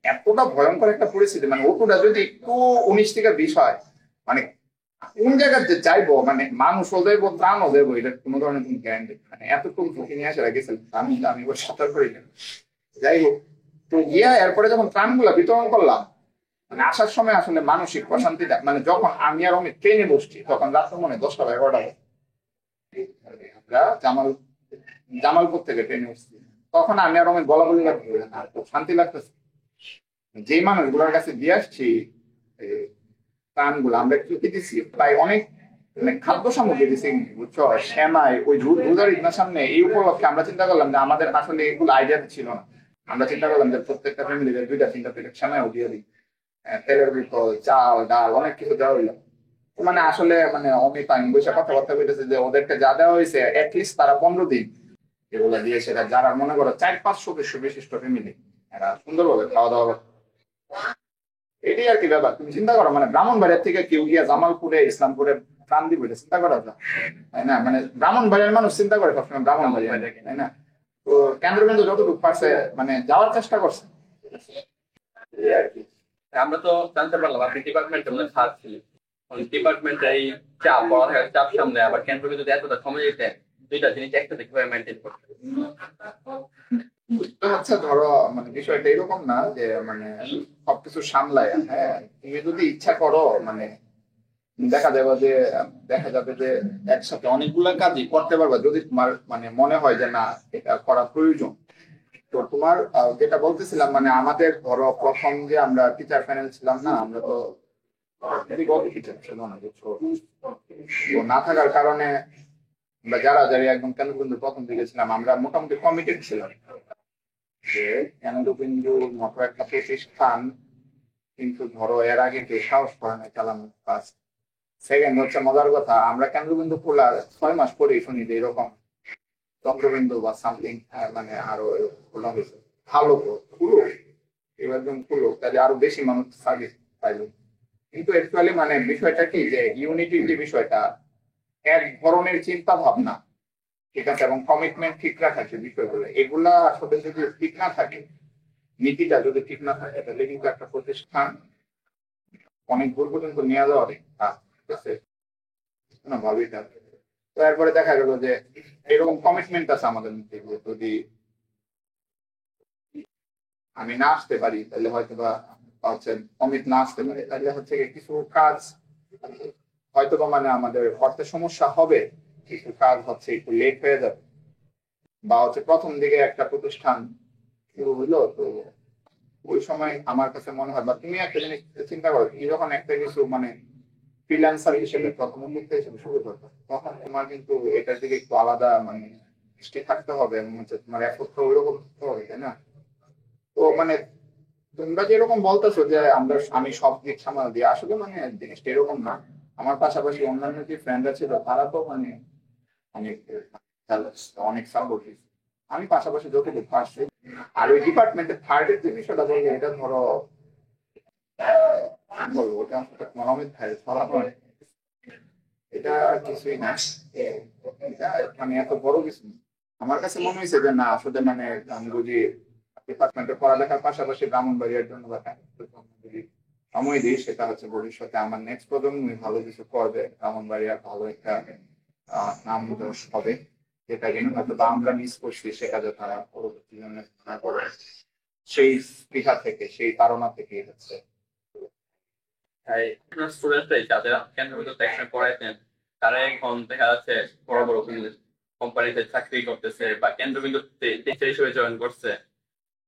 এতটা ভয়ঙ্কর একটা পরিস্থিতি, মানে অটোটা যদি একটু 19 থেকে 20 হয়, মানে কোন জায়গাতে যাইবো, মানে মানুষও যাইবো ত্রাণও যাইবো, এটা কোনো ধরনের কোনো গ্যারান্টি, মানে এতটুকু ঝুঁকি নিয়ে আসে গেছিল। আমি সাঁতার করি না, যাই হোক। তো গিয়া এরপরে যখন ত্রাণগুলা বিতরণ করলাম, মানে আসার সময় আসলে মানসিক প্রশান্তিটা, মানে যখন আমি আর আমি ট্রেনে বসছি তখন রাত মনে 10টা বা 11টা, আমরা জামালপুর থেকে ট্রেনে উঠছি, তখন আমি আর আমি বলা বলি লাগছে খুব শান্তি লাগতেছে। যেই মানুষগুলোর কাছে দিয়ে আসছি ত্রাণগুলো, আমরা কি কি দিচ্ছি প্রায় অনেক মানে খাদ্য সামগ্রী দিচ্ছি, বুঝছো, শ্যামাই ওই রোজার ঈদের সামনে। এই উপলক্ষে আমরা চিন্তা করলাম যে আমাদের আসলে এগুলো আইডিয়া ছিল না, আমরা চিন্তা করলাম যে প্রত্যেকটা ফ্যামিলিতে 2-3টা প্যাকেট শ্যামাইও দিয়ে দিই, তেলের বোতল, চাল ডাল অনেক কিছু দেওয়া হইলো। মানে আসলে মানে অমিত আমি বসে কথাবার্তা বলতেছে যে ওদেরকে যা দেওয়া হয়েছে অ্যাটলিস্ট তারা 15 দিন এগুলো দিয়েছে, যারা মনে করো 4-5 সদস্য বিশিষ্ট ফ্যামিলি, এরা সুন্দরভাবে খাওয়া দাওয়া করে। এটাই আর কি ব্যাপার। তুমি চিন্তা করো মানে ব্রাহ্মণবাড়িয়া থেকে কেউ গিয়া জামালপুরে ইসলামপুরে প্রাণ দিবে, এটা চিন্তা করা যায়, তাই না? মানে ব্রাহ্মণবাড়িয়ার মানুষ চিন্তা করে সবসময় ব্রাহ্মণবাড়িয়া, তাই না? তো কেন্দ্রবিন্দু যতটুকু পারছে মানে যাওয়ার চেষ্টা করছে, এই আর কি। আমরা তো জানতে পারলাম আপনি ডিপার্টমেন্টে মনে স্যার ছিলেন, ডিপার্টমেন্টে এই চাপ পড়ালেখার চাপ সামনে আবার কেন্দ্রকে যদি এতটা সময় দিতেন, দুইটা জিনিস একসাথে কিভাবে মেনটেন করতেন? আচ্ছা ধরো মানে বিষয়টা এরকম না যে মানে সবকিছু সামলায়, হ্যাঁ তুমি যদি ইচ্ছা করো মানে দেখা যাবে যে একসাথে অনেকগুলা কাজই করতে পারবা যদি তোমার মানে মনে হয় যে না এটা করা প্রয়োজন। তো তোমার যেটা বলতেছিলাম মানে আমাদের ধরো প্রথম যে আমরা টিচার প্যানেল ছিলাম না, আমরা তো টিচার ছিল না, বুঝছো? তো না থাকার কারণে আমরা যারা যারা একদম কেন্দ্রবিন্দু প্রথম দিকে ছিলাম আমরা মোটামুটি কমিটেড ছিলাম যে কেন্দ্রবিন্দুর মতো একটা প্রতিষ্ঠান কিন্তু ধরো এর আগে কেউ সাহস করে না চালানো। ফার্স্ট সেকেন্ড হচ্ছে মজার কথা, আমরা কেন্দ্রবিন্দু খোলার 6 মাস পরেই শুনি যে এরকম চন্দ্রবিন্দু বা সামথিং মানে আরো খোলা হয়েছে। ভালো খুলো, এবার একদম খুলো, তাহলে আরো বেশি মানুষ সার্ভিস পাইল। কিন্তু অ্যাকচুয়ালি মানে বিষয়টা কি যে ইউনিটির যে বিষয়টা, এক ধরনের চিন্তা ভাবনা, ঠিক আছে, এবং কমিটমেন্ট ঠিক রাখা যে বিষয়গুলো, এগুলা আসলে যদি ঠিক না থাকে, নীতিটা যদি ঠিক না থাকে, তাহলে কিন্তু একটা প্রতিষ্ঠান অনেক দূর পর্যন্ত নিয়ে যাওয়া অনেক কাজ, ঠিক আছে না, ভালোই থাকে। তো এরপরে দেখা গেল যে এরকম কমিটমেন্ট আছে আমাদের মধ্যে, যে যদি আমি না আসতে পারি তাহলে হয়তো বা হচ্ছে অমিত না আসতে পারে তাহলে হচ্ছে কিছু কাজ হয়তো বা মানে আমাদের করতে সমস্যা হবে, কিছু কাজ হচ্ছে একটু লেট হয়ে যাবে, বা হচ্ছে প্রথম দিকে একটা প্রতিষ্ঠান শুরু হইলো, তো ওই সময় আমার কাছে মনে হয় বা তুমি একটা জিনিস চিন্তা করো, তুমি যখন একটা কিছু মানে ফ্রিল্যান্সার হিসেবে প্রথম উদ্যোক্তা হিসেবে শুরু করবে, তখন তোমার কিন্তু এটার দিকে একটু আলাদা মানে দৃষ্টি থাকতে হবে এবং হচ্ছে তোমার এফোর্টটা ওইরকম থাকতে হবে, তাই না? তো মানে তোমরা যেরকম বলতেছো যে আমি সব দিক সামাল দিই, আসলে মানে জিনিসটা এরকম না। আমার পাশাপাশি অন্যান্য যে ফ্রেন্ডরা ছিল তারা তো মানে অনেক অনেক সাপোর্ট, আমি পাশাপাশি যতটুকু পারছি। আর ওই ডিপার্টমেন্টের থার্ডের যে বিষয়টা বলবো, এটা ধরো কি বলবো, ওটা মোহাম্মদ ভাই ছড়ানো, এটা কিছুই না, এটা মানে এত বড় কিছু না। আমার কাছে মনে হয়েছে যে না আসলে মানে আমি যদি ডিপার্টমেন্টের পড়ালেখার পাশাপাশি ব্রাহ্মণবাড়িয়ার জন্য বা কাজের জন্য যদি সময় দিই, সেটা হচ্ছে ভবিষ্যতে আমার নেক্সট প্রজন্ম ভালো কিছু করবে, ব্রাহ্মণবাড়িয়ার ভালো একটা নাম যশ হবে, যেটা কিনা হয়তো বা আমরা মিস করছি, সেটা যে তারা পরবর্তী জন্য না করে, সেই স্পৃহা থেকে সেই তাড়না থেকে হচ্ছে। তাই আপনার স্টুডেন্টরাই যাদের কেন্দ্রবিন্দুতে একসময় পড়াইতেন, তারা এখন দেখা যাচ্ছে বড় বড় কোম্পানিতে চাকরি করতেছে বা কেন্দ্রবিন্দুতে টিচার হিসেবে জয়েন করছে,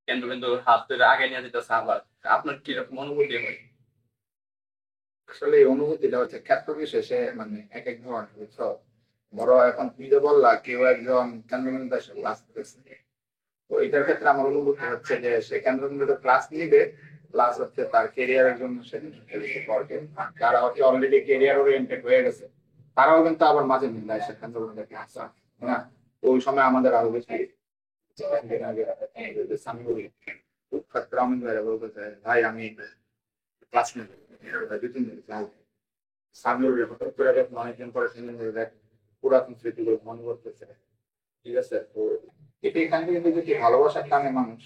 কেন্দ্রবিন্দুর হাত ধরে আগে নিয়ে যেতেছে। আবার আপনার কিরকম অনুভূতি হয়? আসলে এই অনুভূতিটা হচ্ছে ক্ষেত্র বিশেষে মানে এক এক ধরনের, বুঝছো? বড় এখন তুমি যে বললা কেউ একজন কেন্দ্রবিন্দুতে এসে ক্লাস করতেছে, তো এটার ক্ষেত্রে আমার অনুভূতি হচ্ছে যে সে কেন্দ্রবিন্দুতে ক্লাস নিবে, প্লাস হচ্ছে তার কেরিয়ারের জন্য সে কিছু করবে। যারা হচ্ছে অলরেডি কেরিয়ার ওরিয়েন্টেড হয়ে গেছে, তারাও কিন্তু আবার মাঝে মধ্যে এসে কেন্দ্রবিন্দুতে ক্লাস হয় না। তো ওই সময় আমাদের আরো বেশি বলতেছে ভাই আমি ক্লাস নেব, 2-3 দিন ক্লাস। সামনের হঠাৎ করে দেখুন অনেকদিন পরে দেখ পুরাতন স্মৃতিগুলো মনে করতেছে, ঠিক আছে? তো এটা এখান থেকে কিন্তু যে ভালোবাসার টানে মানুষ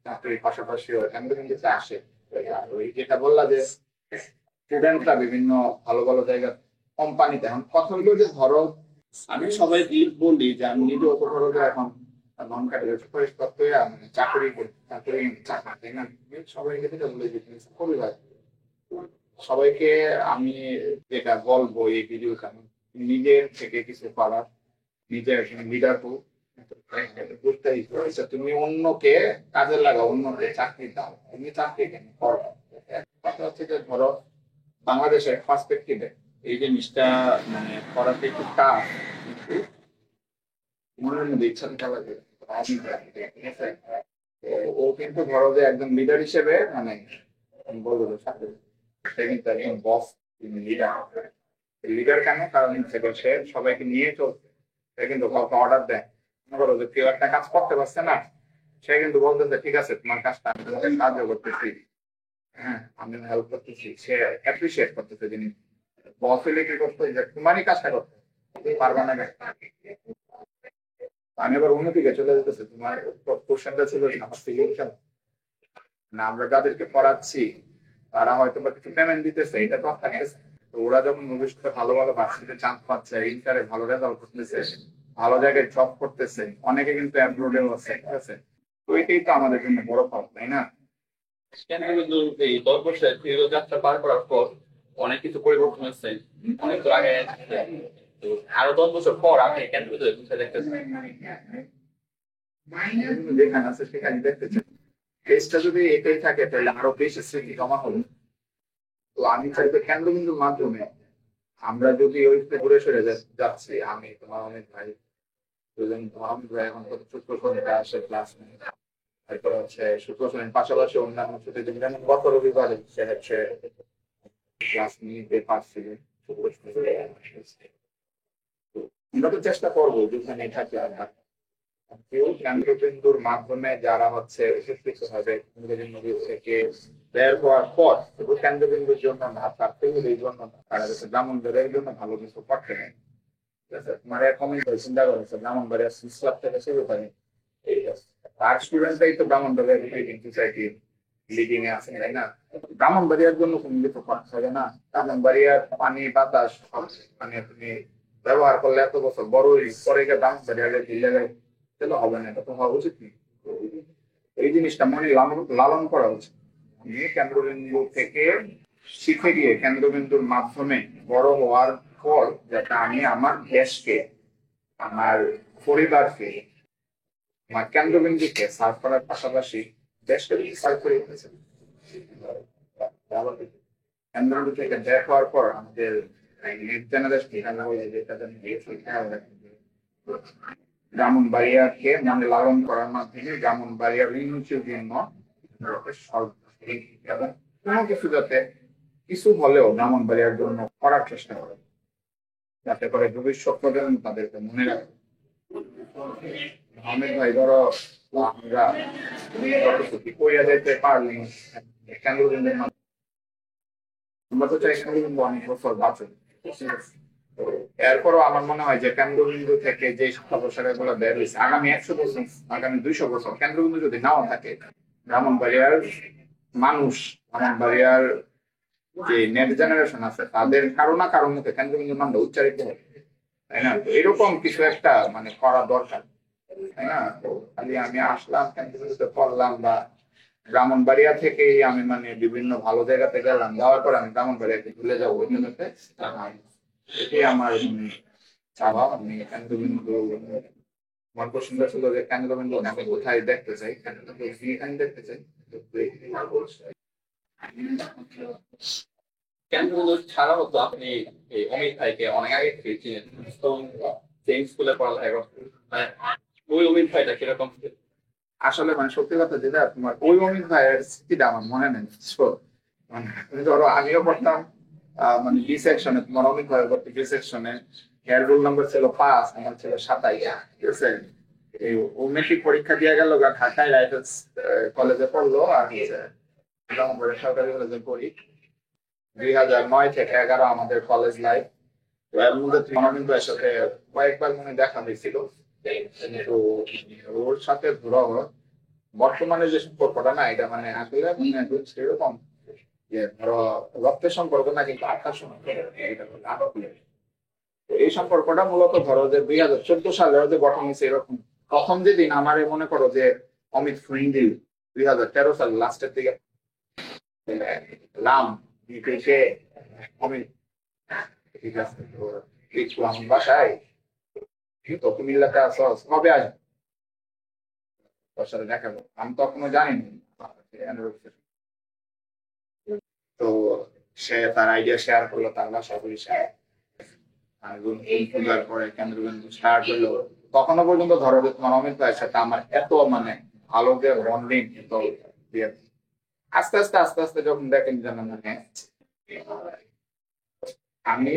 চাকরির পাশাপাশি এখান থেকে কিন্তু আসে। আর ওই যেটা বললা যে স্টুডেন্টরা বিভিন্ন ভালো ভালো জায়গা কোম্পানিতে, এখন কথা হলো যে ধরো আমি সবাই বলি যে আমি নিজেও তো ধরো যে এখন নন ক্যাডারের সুপারিশ করতে মানে চাকরি করি, চাকরি চাকরি, তাই না? সবাইকে যেটা বলে যে খুবই ভালো, সবাইকে আমি যেটা বলবো এই ভিডিও নিজের থেকে কিছু করার, নিজের লিডার হোক, বুঝতেই পারছো, তুমি অন্যকে কাজে লাগাও, অন্যকে চাকরি দাও, তুমি চাকরি কেন করো? কথা হচ্ছে যে ধরো বাংলাদেশের পার্সপেক্টিভে এই জিনিসটা মানে করাতে একটু টাফ, কিন্তু মনের মধ্যে ইচ্ছা থাকা লাগে। ঠিক আছে? ও কিন্তু ধরো যে একজন লিডার হিসেবে মানে আমি বলবো যে সে কিন্তু একজন বস, লিডার। লিডার কেন? কারণ সে সবাইকে নিয়ে চলছে, সে কিন্তু কাউকে অর্ডার দেয়। মনে করো যে কেউ একটা কাজ করতে পারছে না, সে কিন্তু বলতেছে ঠিক আছে তোমার কাজটা আমি তোমাকে সাহায্য করতেছি, হ্যাঁ আমি হেল্প করতেছি, সে অ্যাপ্রিসিয়েট করতেছে জিনিস। বস হলে কি করতে যে তোমারই কাজটা করতে তুমি পারবা না কেন? আমি আবার অন্যদিকে চলে যেতেছে, তোমার কোশ্চেনটা ছিল যে আমার ফিলিংটা না, আমরা যাদেরকে পড়াচ্ছি তারা হয়তো বা কিছু পেমেন্ট দিতেছে, এটা তো থাকতেছে। তো ওরা যখন ভবিষ্যতে ভালো ভালো ভার্সিটিতে চান্স পাচ্ছে, ইন্টারে ভালো রেজাল্ট করতেছে, ভালো জায়গায় জব করতেছে, অনেকে কিন্তু অ্যাব্রোডেও আছে, ঠিক আছে? তো এটাই তো আমাদের জন্য বড় পাওয়া, তাই না? কেন কিন্তু এই 10 বছরের দীর্ঘ যাত্রা পার করার পর অনেক কিছু পরিবর্তন হচ্ছে, অনেক দূর আগে। তো আরো 10 বছর পর আপনি কেন কোথায় দেখতেছেন? যেখানে আছে সেখানে দেখতে চাই। কেসটা যদি এটাই থাকে তাহলে আরো বেশি স্মৃতি জমা হবে। তো আমি চাইবো কেন্দ্রবিন্দুর মাধ্যমে আমরা যদি ওই ঘুরে সরে যাচ্ছি, আমি তোমার অনেক ভাই দুজন, তোমার অনেক ভাই এখন কত শুক্র শনিবার আসে ক্লাস নেই, তারপর হচ্ছে শুক্র শনির পাশাপাশি অন্যান্য ছুটি দিন, যেমন গত রবিবারে সে হচ্ছে ক্লাস নিতে পারছিল। আমরা তো চেষ্টা করবো যেখানে থাকি আমরা কেউ কেন্দ্রবিন্দুর মাধ্যমে যারা হচ্ছে উপস্থিত হবে ইংরেজি নদী থেকে বের হওয়ার পর শুধু কেন্দ্রবিন্দুর জন্য না, তার ফ্যামিলির জন্য না, তারা যাতে ব্রাহ্মণবাড়িয়ার জন্য ভালো কিছু করতে পারে। ঠিক আছে, মানে এরকমই চিন্তা করেছে ব্রাহ্মণবাড়িয়া সুইস ক্লাব থেকে শুরু করে তার স্টুডেন্টরাই তো ব্রাহ্মণবাড়িয়ার লিডিং সোসাইটি লিডিং এ আছে, তাই না? ব্রাহ্মণবাড়িয়ার জন্য কোনো কিছু করতে হবে না? ব্রাহ্মণবাড়িয়ার পানি বাতাস সব মানে তুমি ব্যবহার করলে এত বছর বড় পরে গিয়ে ব্রাহ্মণবাড়িয়ার দিল্লি তাহলে হবে না, এটা তো হওয়া উচিত নেই। এই জিনিসটা মনে লালন করা উচিত। আমি কেন্দ্রবিন্দু থেকে শিখে গিয়ে কেন্দ্রবিন্দুর মাধ্যমে বড় হওয়ার পর যাতে আমি আমার দেশকে, আমার পরিবারকে, আমার কেন্দ্রবিন্দুকে সার্ভ করার পাশাপাশি দেশকে সার্ভ করে দিতেছে। কেন্দ্রবিন্দু থেকে বের হওয়ার পর আমাদের নেক্সট জেনারেশন ব্রাহ্মণবাড়িয়াকে মানে লালন করার মাধ্যমে ব্রাহ্মণবাড়িয়ার উন্নতির জন্য এবং কোনো কিছু যাতে কিছু হলেও ব্রাহ্মণবাড়িয়ার জন্য করার চেষ্টা করে, যাতে করে ভবিষ্যৎ প্রজন্ম তাদেরকে মনে রাখে। আহমেদ ভাই ধরো আমরা যতটুকু কইয়া যেতে পারলি কেন্দ্রবিন্দুর মাধ্যমে, আমরা তো চাই কেন্দ্রবিন্দু অনেক বছর বাঁচে। এরপরও আমার মনে হয় যে কেন্দ্রবিন্দু থেকে যে শিক্ষা প্রসারক গুলো বের হয়েছে আগামী 100 বছর, আগামী 200 বছর কেন্দ্রবিন্দু যদি নাও থাকে, ব্রাহ্মণবাড়িয়ার মানুষ, ব্রাহ্মণবাড়িয়ার যে নেক্সট জেনারেশন আছে তাদের কারো না কারো মুখে কেন্দ্রবিন্দুর নামটা উচ্চারিত হবে, তাই না? তো এরকম কিছু একটা মানে করা দরকার, তাই না? তো খালি আমি আসলাম কেন্দ্রবিন্দুতে পড়লাম বা ব্রাহ্মণবাড়িয়া থেকেই আমি মানে বিভিন্ন ভালো জায়গাতে গেলাম, যাওয়ার পর আমি ব্রাহ্মণবাড়িয়াকে ভুলে যাবো ওই জন্যতে এটাই আমার চাওয়া। আমি কেন্দ্রবিন্দু আমার পছন্দ ছিল যে কেন্দ্রবিন্দু আমি কোথায় দেখতে চাই, কেন্দ্রবিন্দু এখানে দেখতে চাই। কেন্দ্রবিন্দু ছাড়া হতো আপনি এই অমিত ভাইকে অনেক আগে থেকে চিনেন, তো সেম স্কুলে পড়ালেখা করতেন, মানে ওই অমিত ভাইটা কিরকম? আসলে মানে সত্যি কথা যেটা তোমার ওই অমিত ভাইয়ের স্মৃতিটা আমার মনে নেই। So, মানে তুমি ধরো আমিও পড়তাম মানে বি সেকশনে, তোমার অমিত ভাই পড়তো বি সেকশনে, এর রোল নাম্বার ছিল 5, আমার ছিল 27, ঠিক আছে? এই ও মেট্রিক পরীক্ষা দিয়ে গেল ঢাকায় রাইফেলস কলেজে পড়লো, আর ব্রাহ্মণবাড়িয়া সরকারি কলেজে পড়ি। 2009 থেকে 11 আমাদের কলেজ লাইফ। এর মধ্যে অমিত ভাইয়ের সাথে কয়েকবার মনে দেখা হয়েছিল, কিন্তু ওর সাথে ধরো বর্তমানে যে সম্পর্কটা না, এটা মানে আসলে মানে সেরকম যে ধরো রক্তের সম্পর্ক না, কিন্তু আত্মার সম্পর্ক। এটা হলো আত্মীয়। তো এই সম্পর্কটা মূলত ধরো যে 2014 সালে যে গঠন হয়েছে এরকম। প্রথম যেদিন আমার মনে করো যে অমিত ফ্রেন্ডলি 2013 সাল লাস্টের দিকে নাম দিতে অমিত, ঠিক আছে তো কিছু আমার বাসায় তো কুমিল্লাতে আসো, কবে আসবে তোর সাথে দেখাবো, আমি তখনও জানিনি। তো সে তার আইডিয়া শেয়ার করলো, তার বাসা বরিশাল, আর পূজার পরে কেন্দ্রবিন্দু স্টার্ট হলো। তখনো পর্যন্ত ধরো যে তোমার অমিত ভাইয়ের সাথে আমার এত মানে ভালো যে বন্ডিং, তো আস্তে আস্তে আস্তে আস্তে যখন দেখেন যেন মানে আমি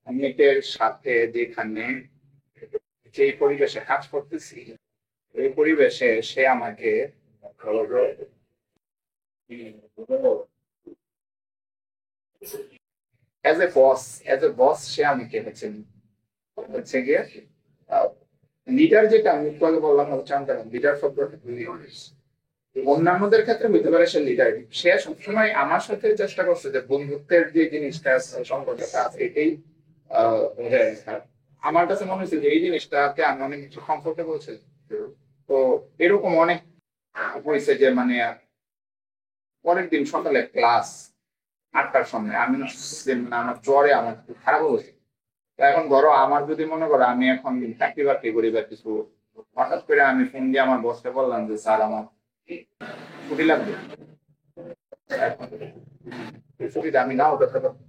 অমিতের সাথে যেখানে যে পরিবেশে কাজ করতেছি এই পরিবেশে সে আমাকে অ্যাজ এ বস সে আমাকে হচ্ছে গিয়ে লিডার, যেটা আমি একটু আগে বললাম হচ্ছে লিডার ফর অন্যান্যদের ক্ষেত্রে হইতে পারে সে লিডার, সে সবসময় আমার সাথে চেষ্টা করছে যে বন্ধুত্বের যে জিনিসটা আছে, সম্পর্কটা আছে, এটাই বজায় রাখার। আমার কাছে মনে হয়েছে যে এই জিনিসটাতে আমি অনেক কিছু কমফোর্টেবল ছিল। তো এরকম অনেক হয়েছে যে মানে পরের দিন সকালে ক্লাস 8টার সময় আমি মানে আমার জ্বরে আমার খুব খারাপ হয়েছে। তো এখন ধরো আমার যদি মনে করো আমি এখন চাকরি বাকরি করি বা কিছু, হঠাৎ করে আমি ফোন দিয়ে আমার বসকে বললাম যে স্যার আমার ছুটি লাগবে, ছুটিটা আমি নাও করতে পারবো।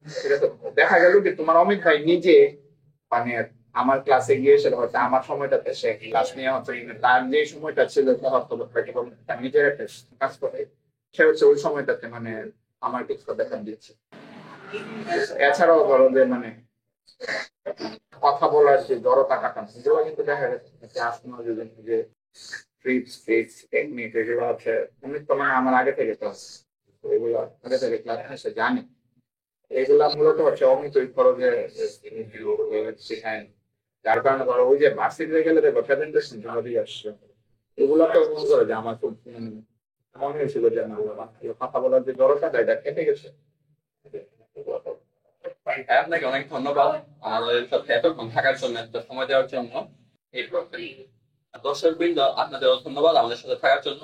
সেটা তো দেখা গেল কি তোমার অমিত ভাই নিজে মানে আমার ক্লাসে গিয়ে এসে হয়তো আমার সময়টাতে সে ক্লাস নিয়ে হচ্ছে তার যে সময়টা ছিল তার নিজের একটা কাজ করে, সে হচ্ছে ওই সময়টাতে মানে আমার কিছু দেখা দিয়েছে। এছাড়াও ধরো যে মানে কথা বলার যে জড়তা কাটানো, এগুলো কিন্তু দেখা গেছে আসলে যে ট্রিপস ট্রিক্স টেকনিক এগুলো হচ্ছে অমিত তো মানে আমার আগে থেকে ক্লাস, এগুলো আগে থেকে ক্লাস এসে জানি। এগুলা মূলত হচ্ছে অমিত ওই খরচে শেখায়। যার কারণে ধরো ওই যে ভার্সিটিতে গেলে দেখো প্রেজেন্টেশন জমা দিয়ে আসছে, এগুলো তো মনে করে যে আমার খুব মনে হয়েছিল যে না কথা বলার যে জড়তা এটা কেটে গেছে। হ্যাঁ, আপনাকে অনেক ধন্যবাদ আমাদের সাথে এতক্ষণ থাকার জন্য, এত সময় দেওয়ার জন্য। এই দর্শক বৃন্দ, আপনাদেরও ধন্যবাদ আমাদের সাথে থাকার জন্য।